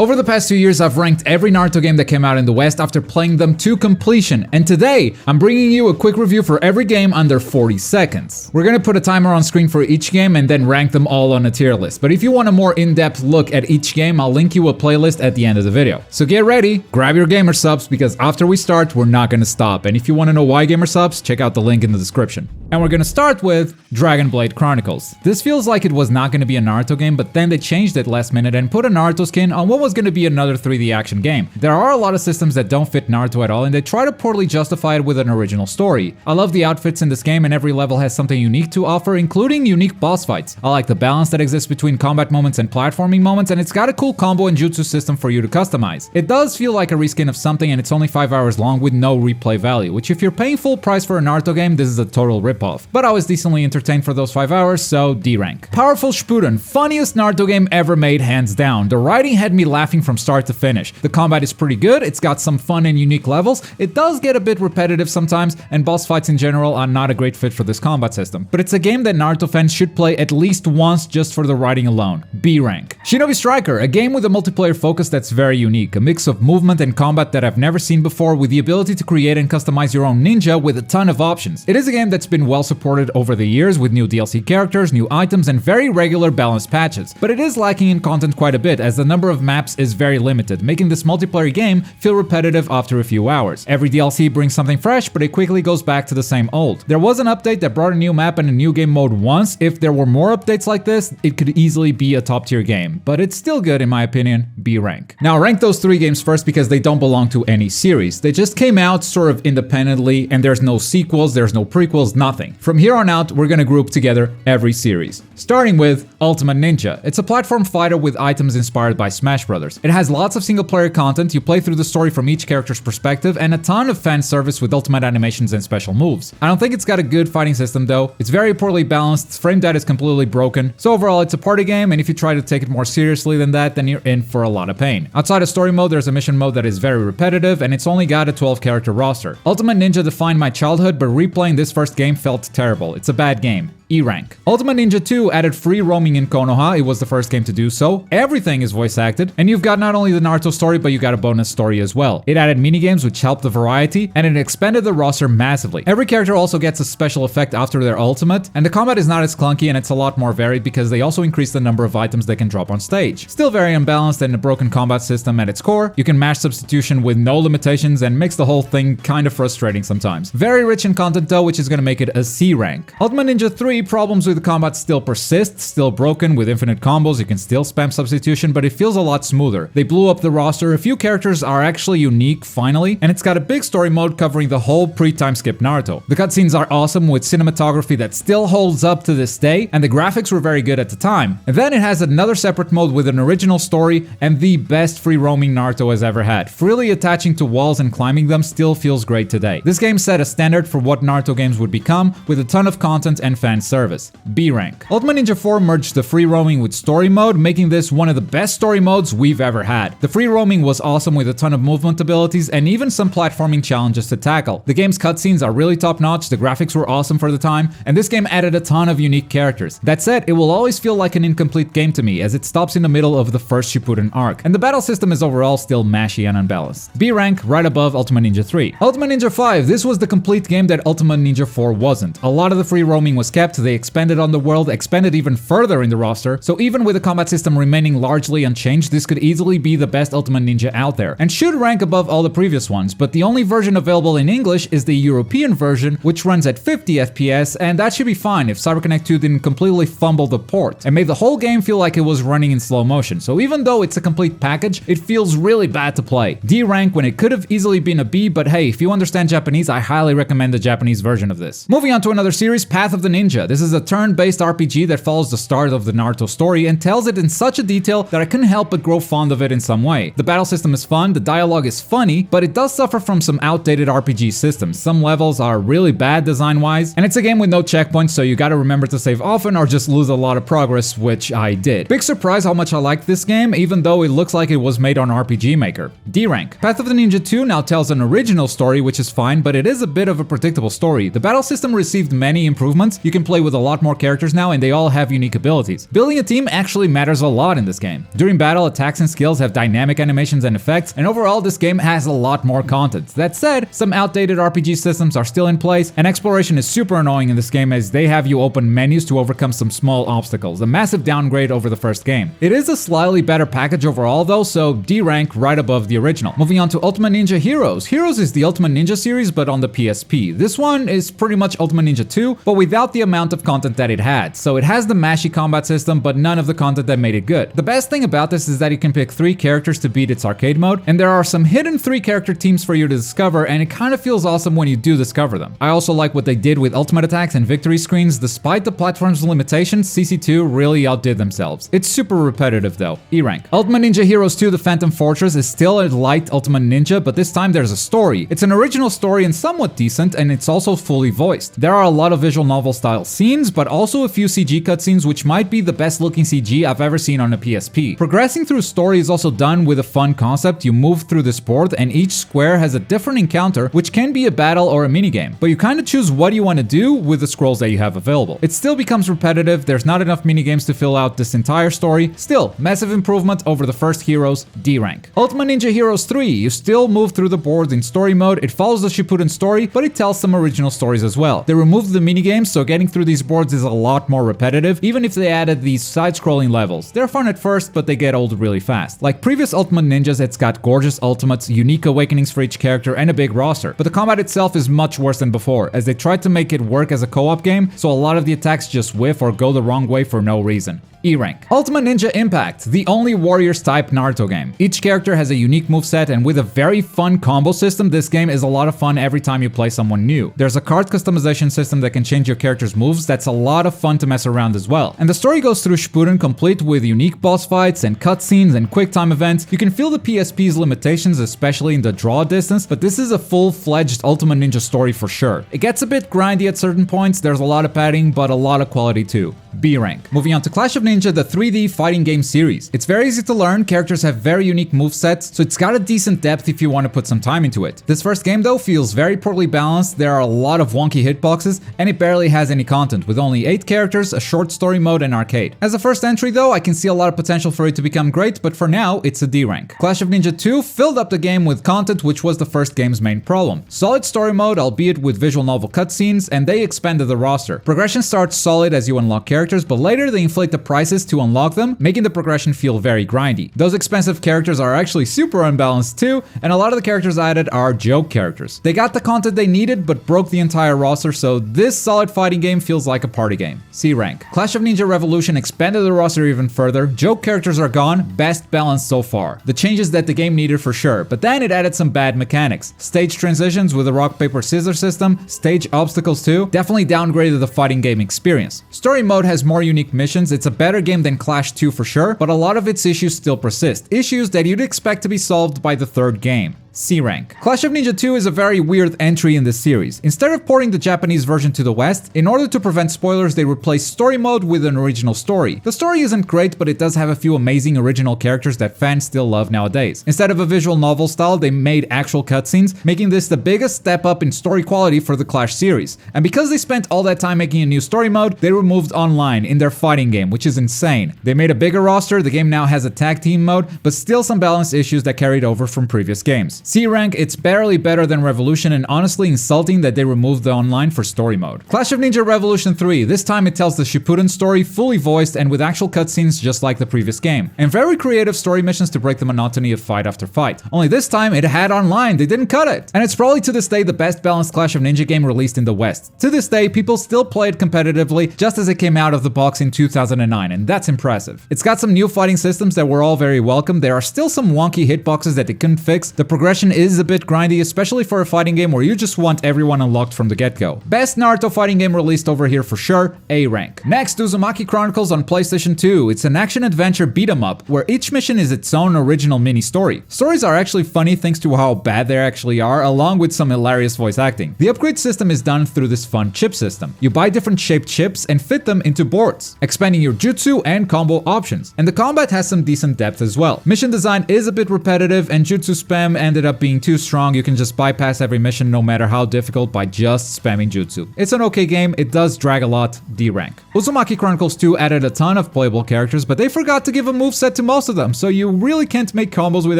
Over the past 2 years, I've ranked every Naruto game that came out in the West after playing them to completion, and today, I'm bringing you a quick review for every game under 40 seconds. We're gonna put a timer on screen for each game and then rank them all on a tier list, but if you want a more in-depth look at each game, I'll link you a playlist at the end of the video. So get ready, grab your gamer subs, because after we start, we're not gonna stop, and if you want to know why gamer subs, check out the link in the description. And we're gonna start with Dragon Blade Chronicles. This feels like it was not gonna be a Naruto game, but then they changed it last minute and put a Naruto skin on what was gonna be another 3D action game. There are a lot of systems that don't fit Naruto at all, and they try to poorly justify it with an original story. I love the outfits in this game, and every level has something unique to offer, including unique boss fights. I like the balance that exists between combat moments and platforming moments, and it's got a cool combo and jutsu system for you to customize. It does feel like a reskin of something, and it's only 5 hours long with no replay value, which if you're paying full price for a Naruto game, this is a total ripoff. But I was decently entertained for those 5 hours, so D rank. Powerful Shippuden, funniest Naruto game ever made, hands down. The writing had me laughing from start to finish. The combat is pretty good, it's got some fun and unique levels, it does get a bit repetitive sometimes, and boss fights in general are not a great fit for this combat system. But it's a game that Naruto fans should play at least once just for the writing alone. B rank. Shinobi Striker, a game with a multiplayer focus that's very unique, a mix of movement and combat that I've never seen before, with the ability to create and customize your own ninja with a ton of options. It is a game that's been well supported over the years with new DLC characters, new items, and very regular balanced patches. But it is lacking in content quite a bit, as the number of maps is very limited, making this multiplayer game feel repetitive after a few hours. Every DLC brings something fresh, but it quickly goes back to the same old. There was an update that brought a new map and a new game mode once. If there were more updates like this, it could easily be a top tier game, but it's still good in my opinion. B rank. Now rank those 3 games first because they don't belong to any series. They just came out sort of independently, and there's no sequels, there's no prequels, nothing. From here on out, we're gonna group together every series. Starting with Ultimate Ninja. It's a platform fighter with items inspired by Smash Brothers. It has lots of single player content, you play through the story from each character's perspective, and a ton of fan service with ultimate animations and special moves. I don't think it's got a good fighting system though. It's very poorly balanced, frame data is completely broken, so overall it's a party game, and if you try to take it more seriously than that, then you're in for a lot of pain. Outside of story mode, there's a mission mode that is very repetitive, and it's only got a 12 character roster. Ultimate Ninja defined my childhood, but replaying this first game felt terrible. It's a bad game. E rank. Ultimate Ninja 2 added free roaming in Konoha. It was the first game to do so. Everything is voice acted, and you've got not only the Naruto story, but you got a bonus story as well. It added minigames which helped the variety, and it expanded the roster massively. Every character also gets a special effect after their ultimate, and the combat is not as clunky, and it's a lot more varied because they also increased the number of items they can drop on stage. Still very unbalanced and a broken combat system at its core. You can mash substitution with no limitations and makes the whole thing kind of frustrating sometimes. Very rich in content though, which is gonna make it a C rank. Ultimate Ninja 3, problems with the combat still persist, still broken with infinite combos, you can still spam substitution, but it feels a lot smoother. They blew up the roster, a few characters are actually unique finally, and it's got a big story mode covering the whole pre-time skip Naruto. The cutscenes are awesome with cinematography that still holds up to this day, and the graphics were very good at the time. And then it has another separate mode with an original story and the best free roaming Naruto has ever had. Freely attaching to walls and climbing them still feels great today. This game set a standard for what Naruto games would become, with a ton of content and fan service. B rank. Ultimate Ninja 4 merged the free roaming with story mode, making this one of the best story modes we've ever had. The free roaming was awesome with a ton of movement abilities and even some platforming challenges to tackle. The game's cutscenes are really top notch, the graphics were awesome for the time, and this game added a ton of unique characters. That said, it will always feel like an incomplete game to me as it stops in the middle of the first Shippuden arc, and the battle system is overall still mashy and unbalanced. B rank, right above Ultimate Ninja 3. Ultimate Ninja 5, this was the complete game that Ultimate Ninja 4 wasn't. A lot of the free roaming was kept, they expanded on the world, expanded even further in the roster, so even with the combat system remaining largely unchanged, this could easily be the best Ultimate Ninja out there, and should rank above all the previous ones, but the only version available in English is the European version, which runs at 50 FPS, and that should be fine if CyberConnect 2 didn't completely fumble the port, and made the whole game feel like it was running in slow motion, so even though it's a complete package, it feels really bad to play. D rank when it could have easily been a B, but hey, if you understand Japanese, I highly recommend the Japanese version of this. Moving on to another series, Path of the Ninja. This is a turn-based RPG that follows the start of the Naruto story and tells it in such a detail that I couldn't help but grow fond of it in some way. The battle system is fun, the dialogue is funny, but it does suffer from some outdated RPG systems. Some levels are really bad design-wise, and it's a game with no checkpoints, so you gotta remember to save often or just lose a lot of progress, which I did. Big surprise how much I liked this game, even though it looks like it was made on RPG Maker. D rank. Path of the Ninja 2 now tells an original story, which is fine, but it is a bit of a predictable story. The battle system received many improvements. You can play play with a lot more characters now and they all have unique abilities. Building a team actually matters a lot in this game. During battle, attacks and skills have dynamic animations and effects, and overall this game has a lot more content. That said, some outdated RPG systems are still in place, and exploration is super annoying in this game as they have you open menus to overcome some small obstacles, a massive downgrade over the first game. It is a slightly better package overall though, so D rank right above the original. Moving on to Ultimate Ninja Heroes. Heroes is the Ultimate Ninja series but on the PSP. This one is pretty much Ultimate Ninja 2, but without the amount of content that it had. So it has the mashy combat system, but none of the content that made it good. The best thing about this is that you can pick 3 characters to beat its arcade mode, and there are some hidden 3-character teams for you to discover, and it kind of feels awesome when you do discover them. I also like what they did with ultimate attacks and victory screens. Despite the platform's limitations, CC2 really outdid themselves. It's super repetitive though. E rank. Ultimate Ninja Heroes 2 The Phantom Fortress is still a light Ultimate Ninja, but this time there's a story. It's an original story and somewhat decent, and it's also fully voiced. There are a lot of visual novel style scenes, but also a few CG cutscenes which might be the best looking CG I've ever seen on a PSP. Progressing through story is also done with a fun concept. You move through this board and each square has a different encounter which can be a battle or a minigame, but you kind of choose what you want to do with the scrolls that you have available. It still becomes repetitive, there's not enough minigames to fill out this entire story. Still, massive improvement over the first Heroes, D rank. Ultimate Ninja Heroes 3, you still move through the boards in story mode. It follows the Shippuden story, but it tells some original stories as well. They removed the minigames, so getting through these boards is a lot more repetitive, even if they added these side-scrolling levels. They're fun at first, but they get old really fast. Like previous Ultimate Ninjas, it's got gorgeous ultimates, unique awakenings for each character, and a big roster. But the combat itself is much worse than before, as they tried to make it work as a co-op game, so a lot of the attacks just whiff or go the wrong way for no reason. E rank. Ultimate Ninja Impact, the only Warriors type Naruto game. Each character has a unique moveset, and with a very fun combo system, this game is a lot of fun every time you play someone new. There's a card customization system that can change your character's moves that's a lot of fun to mess around as well. And the story goes through Shippuden complete with unique boss fights and cutscenes and quick time events. You can feel the PSP's limitations, especially in the draw distance, but this is a full-fledged Ultimate Ninja story for sure. It gets a bit grindy at certain points, there's a lot of padding, but a lot of quality too. B rank. Moving on to Clash of Ninja, the 3D fighting game series. It's very easy to learn, characters have very unique movesets, so it's got a decent depth if you want to put some time into it. This first game though feels very poorly balanced, there are a lot of wonky hitboxes, and it barely has any content, with only 8 characters, a short story mode, and arcade. As a first entry though, I can see a lot of potential for it to become great, but for now, it's a D rank. Clash of Ninja 2 filled up the game with content, which was the first game's main problem. Solid story mode, albeit with visual novel cutscenes, and they expanded the roster. Progression starts solid as you unlock characters, but later they inflate the prices to unlock them, making the progression feel very grindy. Those expensive characters are actually super unbalanced too, and a lot of the characters added are joke characters. They got the content they needed, but broke the entire roster, so this solid fighting game feels like a party game. C rank. Clash of Ninja Revolution expanded the roster even further, joke characters are gone, best balance so far. The changes that the game needed for sure, but then it added some bad mechanics. Stage transitions with a rock, paper, scissors system, stage obstacles too, definitely downgraded the fighting game experience. Story mode has more unique missions, it's a better game than Clash 2 for sure, but a lot of its issues still persist. Issues that you'd expect to be solved by the third game. C rank. Clash of Ninja 2 is a very weird entry in this series. Instead of porting the Japanese version to the West, in order to prevent spoilers, they replaced story mode with an original story. The story isn't great, but it does have a few amazing original characters that fans still love nowadays. Instead of a visual novel style, they made actual cutscenes, making this the biggest step up in story quality for the Clash series. And because they spent all that time making a new story mode, they removed online in their fighting game, which is insane. They made a bigger roster, the game now has a tag team mode, but still some balance issues that carried over from previous games. C rank, it's barely better than Revolution and honestly insulting that they removed the online for story mode. Clash of Ninja Revolution 3, this time it tells the Shippuden story fully voiced and with actual cutscenes just like the previous game. And very creative story missions to break the monotony of fight after fight. Only this time it had online, they didn't cut it. And it's probably to this day the best balanced Clash of Ninja game released in the West. To this day, people still play it competitively just as it came out of the box in 2009, and that's impressive. It's got some new fighting systems that were all very welcome, there are still some wonky hitboxes that they couldn't fix, the progression is a bit grindy, especially for a fighting game where you just want everyone unlocked from the get-go. Best Naruto fighting game released over here for sure, A rank. Next, Uzumaki Chronicles on PlayStation 2. It's an action-adventure beat-em-up where each mission is its own original mini-story. Stories are actually funny thanks to how bad they actually are, along with some hilarious voice acting. The upgrade system is done through this fun chip system. You buy different shaped chips and fit them into boards, expanding your jutsu and combo options. And the combat has some decent depth as well. Mission design is a bit repetitive and jutsu spam ended ended up being too strong, you can just bypass every mission no matter how difficult by just spamming jutsu. It's an okay game, it does drag a lot, D rank. Uzumaki Chronicles 2 added a ton of playable characters, but they forgot to give a moveset to most of them, so you really can't make combos with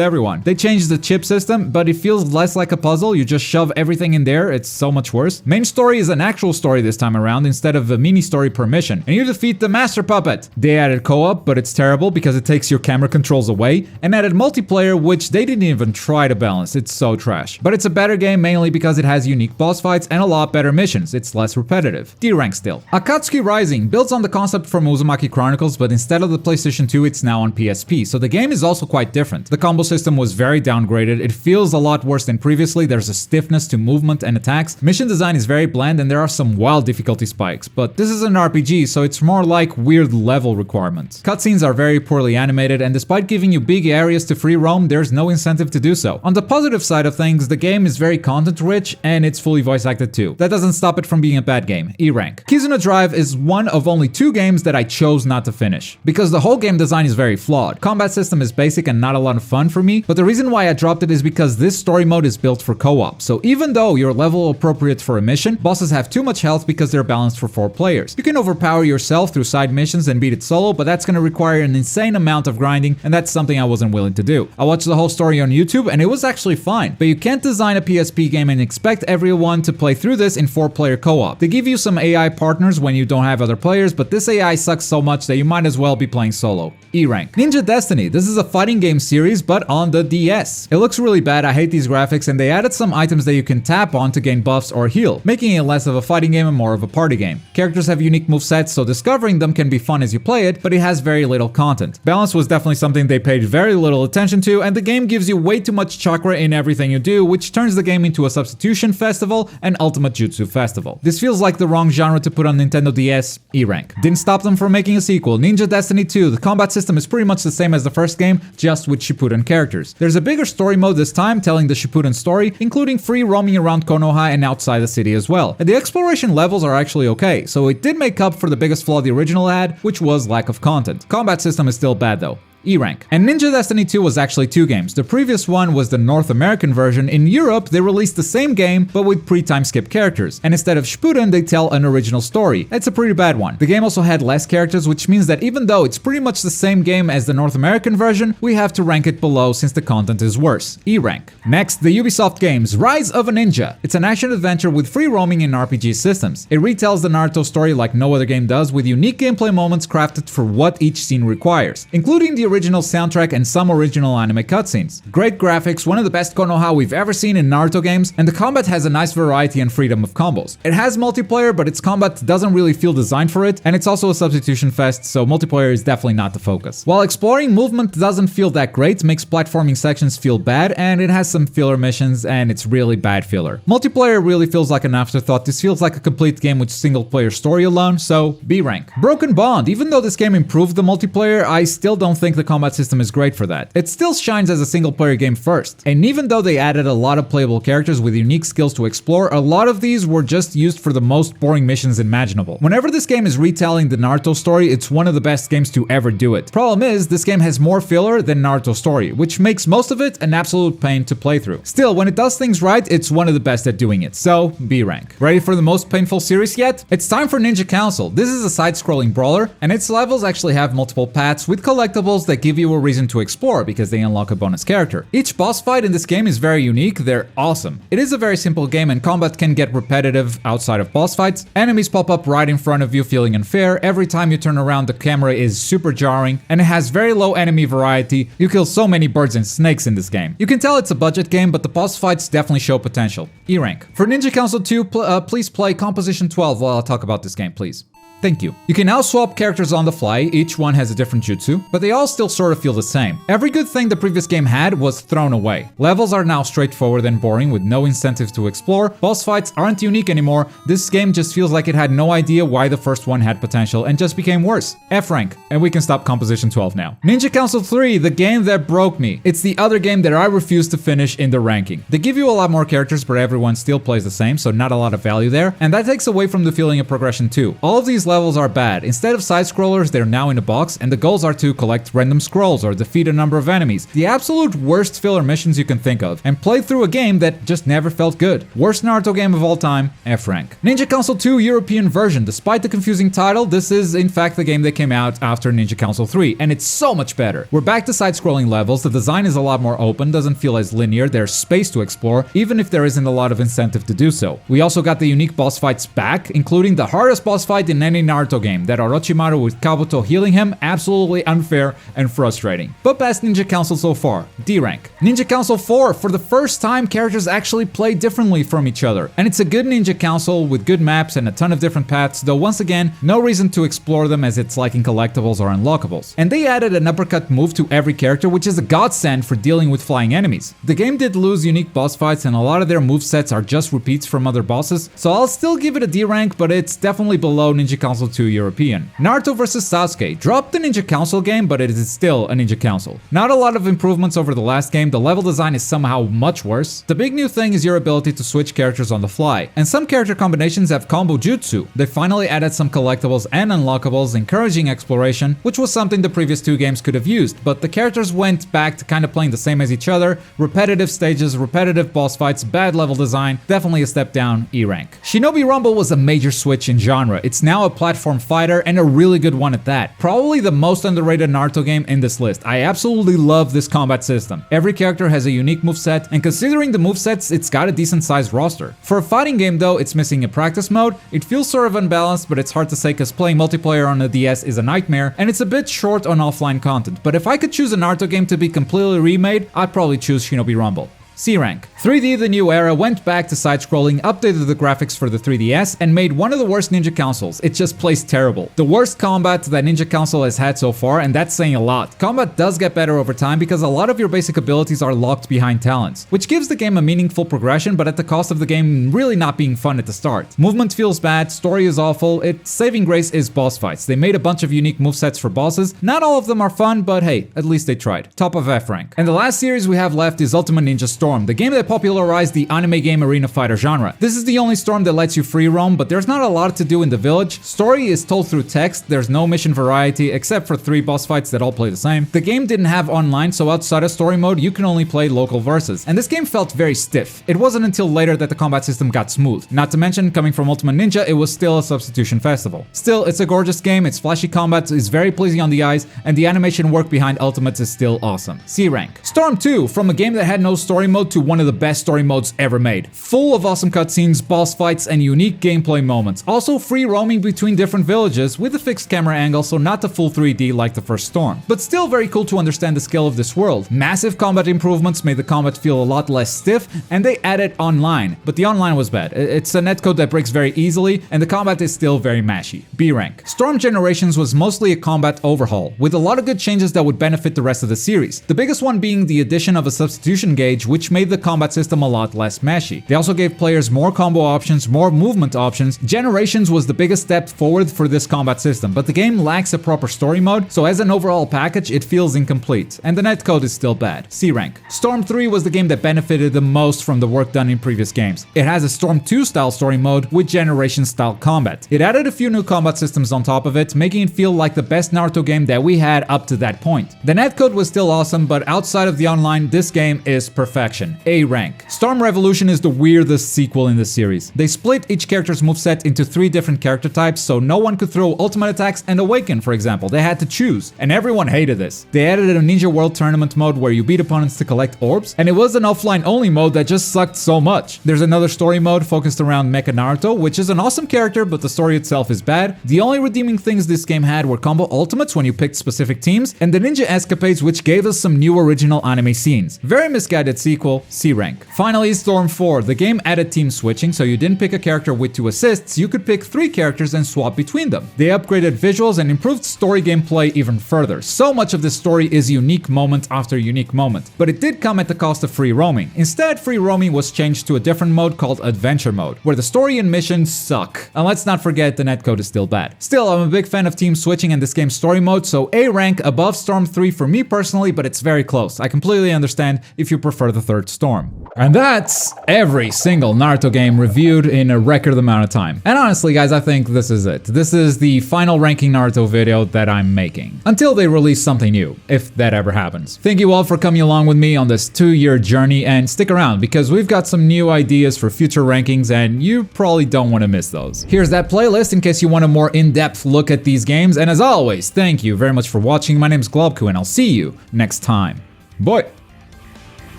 everyone. They changed the chip system, but it feels less like a puzzle, you just shove everything in there, it's so much worse. Main story is an actual story this time around instead of a mini story per mission, and you defeat the Master Puppet. They added co-op, but it's terrible because it takes your camera controls away, and added multiplayer, which they didn't even try to balance, it's so trash. But it's a better game mainly because it has unique boss fights and a lot better missions, it's less repetitive. D rank still. Akatsuki Rising builds on the concept from Uzumaki Chronicles, but instead of the PlayStation 2, it's now on PSP, so the game is also quite different. The combo system was very downgraded, it feels a lot worse than previously, there's a stiffness to movement and attacks, mission design is very bland, and there are some wild difficulty spikes, but this is an RPG, so it's more like weird level requirements. Cutscenes are very poorly animated, and despite giving you big areas to free roam, there's no incentive to do so. On the positive side of things, the game is very content rich, and it's fully voice acted too. That doesn't stop it from being a bad game. E rank. Kizuna Drive is one of only 2 games that I chose not to finish, because the whole game design is very flawed. Combat system is basic and not a lot of fun for me, but the reason why I dropped it is because this story mode is built for co-op, so even though you're level appropriate for a mission, bosses have too much health because they're balanced for 4 players. You can overpower yourself through side missions and beat it solo, but that's gonna require an insane amount of grinding, and that's something I wasn't willing to do. I watched the whole story on YouTube, and it was actually fine, but you can't design a PSP game and expect everyone to play through this in 4-player co-op. They give you some AI partners when you don't have other players, but this AI sucks so much that you might as well be playing solo. E rank. Ninja Destiny. This is a fighting game series, but on the DS. It looks really bad, I hate these graphics, and they added some items that you can tap on to gain buffs or heal, making it less of a fighting game and more of a party game. Characters have unique movesets, so discovering them can be fun as you play it, but it has very little content. Balance was definitely something they paid very little attention to, and the game gives you way too much chakra in everything you do, which turns the game into a substitution festival and ultimate jutsu festival. This feels like the wrong genre to put on Nintendo DS. E rank. Didn't stop them from making a sequel, Ninja Destiny 2. The combat system is pretty much the same as the first game, just with Shippuden characters. There's a bigger story mode this time, telling the Shippuden story, including free roaming around Konoha and outside the city as well. And the exploration levels are actually okay, so it did make up for the biggest flaw the original had, which was lack of content. Combat system is still bad though. E rank. And Ninja Destiny 2 was actually 2 games. The previous one was the North American version. In Europe, they released the same game, but with pre-time skip characters. And instead of Shippuden, they tell an original story. It's a pretty bad one. The game also had less characters, which means that even though it's pretty much the same game as the North American version, we have to rank it below since the content is worse. E rank. Next, the Ubisoft games, Rise of a Ninja. It's an action-adventure with free roaming and RPG systems. It retells the Naruto story like no other game does, with unique gameplay moments crafted for what each scene requires, including the original soundtrack and some original anime cutscenes. Great graphics, one of the best Konoha we've ever seen in Naruto games, and the combat has a nice variety and freedom of combos. It has multiplayer, but its combat doesn't really feel designed for it, and it's also a substitution fest, so multiplayer is definitely not the focus. While exploring, movement doesn't feel that great, makes platforming sections feel bad, and it has some filler missions, and it's really bad filler. Multiplayer really feels like an afterthought. This feels like a complete game with single player story alone, so B rank. Broken Bond. Even though this game improved the multiplayer, I still don't think the combat system is great for that. It still shines as a single player game first. And even though they added a lot of playable characters with unique skills to explore, a lot of these were just used for the most boring missions imaginable. Whenever this game is retelling the Naruto story, it's one of the best games to ever do it. Problem is, this game has more filler than Naruto story, which makes most of it an absolute pain to play through. Still, when it does things right, it's one of the best at doing it, so B rank. Ready for the most painful series yet? It's time for Ninja Council. This is a side-scrolling brawler, and its levels actually have multiple paths with collectibles that give you a reason to explore because they unlock a bonus character. Each boss fight in this game is very unique, they're awesome. It is a very simple game and combat can get repetitive outside of boss fights. Enemies pop up right in front of you feeling unfair. Every time you turn around, the camera is super jarring, and it has very low enemy variety. You kill so many birds and snakes in this game. You can tell it's a budget game, but the boss fights definitely show potential. E rank. For Ninja Council 2, please play Composition 12 while I talk about this game, please. Thank you. You can now swap characters on the fly, each one has a different jutsu, but they all still sort of feel the same. Every good thing the previous game had was thrown away. Levels are now straightforward and boring with no incentive to explore. Boss fights aren't unique anymore. This game just feels like it had no idea why the first one had potential and just became worse. F rank. And we can stop Composition 12 now. Ninja Council 3, the game that broke me. It's the other game that I refuse to finish in the ranking. They give you a lot more characters, but everyone still plays the same, so not a lot of value there, and that takes away from the feeling of progression too. All of these levels are bad. Instead of side-scrollers, they're now in a box, and the goals are to collect random scrolls or defeat a number of enemies. The absolute worst filler missions you can think of, and play through a game that just never felt good. Worst Naruto game of all time, F rank. Ninja Council 2 European version. Despite the confusing title, this is in fact the game that came out after Ninja Council 3, and it's so much better. We're back to side-scrolling levels, the design is a lot more open, doesn't feel as linear, there's space to explore, even if there isn't a lot of incentive to do so. We also got the unique boss fights back, including the hardest boss fight in any Naruto game, that Orochimaru with Kabuto healing him, absolutely unfair and frustrating. But best Ninja Council so far, D rank. Ninja Council 4, for the first time characters actually play differently from each other, and it's a good Ninja Council with good maps and a ton of different paths, though once again, no reason to explore them as it's like in collectibles or unlockables. And they added an uppercut move to every character, which is a godsend for dealing with flying enemies. The game did lose unique boss fights and a lot of their movesets are just repeats from other bosses, so I'll still give it a D rank, but it's definitely below Ninja Council 2 European. Naruto vs Sasuke, dropped the Ninja Council game, but it is still a Ninja Council. Not a lot of improvements over the last game, the level design is somehow much worse. The big new thing is your ability to switch characters on the fly, and some character combinations have combo jutsu. They finally added some collectibles and unlockables, encouraging exploration, which was something the previous two games could have used, but the characters went back to kind of playing the same as each other, repetitive stages, repetitive boss fights, bad level design, definitely a step down, E rank. Shinobi Rumble was a major switch in genre. It's now a platform fighter and a really good one at that. Probably the most underrated Naruto game in this list. I absolutely love this combat system. Every character has a unique moveset, and considering the movesets, it's got a decent sized roster. For a fighting game though, it's missing a practice mode. It feels sort of unbalanced, but it's hard to say because playing multiplayer on a DS is a nightmare, and it's a bit short on offline content. But if I could choose a Naruto game to be completely remade, I'd probably choose Shinobi Rumble. C rank. 3D The New Era went back to side-scrolling, updated the graphics for the 3DS, and made one of the worst Ninja Councils. It just plays terrible. The worst combat that Ninja Council has had so far, and that's saying a lot. Combat does get better over time because a lot of your basic abilities are locked behind talents, which gives the game a meaningful progression, but at the cost of the game really not being fun at the start. Movement feels bad, story is awful, its saving grace is boss fights. They made a bunch of unique movesets for bosses. Not all of them are fun, but hey, at least they tried. Top of F rank. And the last series we have left is Ultimate Ninja Storm, the game that popularized the anime game arena fighter genre. This is the only Storm that lets you free roam, but there's not a lot to do in the village. Story is told through text, there's no mission variety except for 3 boss fights that all play the same. The game didn't have online, so outside of story mode, you can only play local versus. And this game felt very stiff. It wasn't until later that the combat system got smooth. Not to mention, coming from Ultimate Ninja, it was still a substitution festival. Still, it's a gorgeous game, its flashy combat is very pleasing on the eyes, and the animation work behind Ultimates is still awesome. C rank. Storm 2, from a game that had no story mode to one of the best story modes ever made. Full of awesome cutscenes, boss fights, and unique gameplay moments. Also free roaming between different villages with a fixed camera angle, so not the full 3D like the first Storm. But still very cool to understand the scale of this world. Massive combat improvements made the combat feel a lot less stiff, and they added online. But the online was bad. It's a netcode that breaks very easily, and the combat is still very mashy. B rank. Storm Generations was mostly a combat overhaul, with a lot of good changes that would benefit the rest of the series. The biggest one being the addition of a substitution gauge, which made the combat system a lot less mashy. They also gave players more combo options, more movement options. Generations was the biggest step forward for this combat system, but the game lacks a proper story mode, so as an overall package, it feels incomplete, and the netcode is still bad. C rank. Storm 3 was the game that benefited the most from the work done in previous games. It has a Storm 2 style story mode with Generation style combat. It added a few new combat systems on top of it, making it feel like the best Naruto game that we had up to that point. The netcode was still awesome, but outside of the online, this game is perfection. A rank. Storm Revolution is the weirdest sequel in the series. They split each character's moveset into 3 different character types, so no one could throw ultimate attacks and awaken, for example. They had to choose, and everyone hated this. They added a Ninja World Tournament mode where you beat opponents to collect orbs, and it was an offline only mode that just sucked so much. There's another story mode focused around Mecha Naruto, which is an awesome character, but the story itself is bad. The only redeeming things this game had were combo ultimates when you picked specific teams, and the ninja escapades, which gave us some new original anime scenes. Very misguided sequel, C rank. Finally, Storm 4. The game added team switching, so you didn't pick a character with 2 assists, you could pick 3 characters and swap between them. They upgraded visuals and improved story gameplay even further. So much of this story is unique moment after unique moment, but it did come at the cost of free roaming. Instead, free roaming was changed to a different mode called Adventure Mode, where the story and missions suck. And let's not forget the netcode is still bad. Still, I'm a big fan of team switching and this game's story mode, so A rank above Storm 3 for me personally, but it's very close. I completely understand if you prefer the third Third Storm. And that's every single Naruto game reviewed in a record amount of time. And honestly, guys, I think this is it. This is the final ranking Naruto video that I'm making. Until they release something new, if that ever happens. Thank you all for coming along with me on this 2-year journey, and stick around because we've got some new ideas for future rankings and you probably don't want to miss those. Here's that playlist in case you want a more in-depth look at these games, and as always, thank you very much for watching. My name is Globku and I'll see you next time. Bye!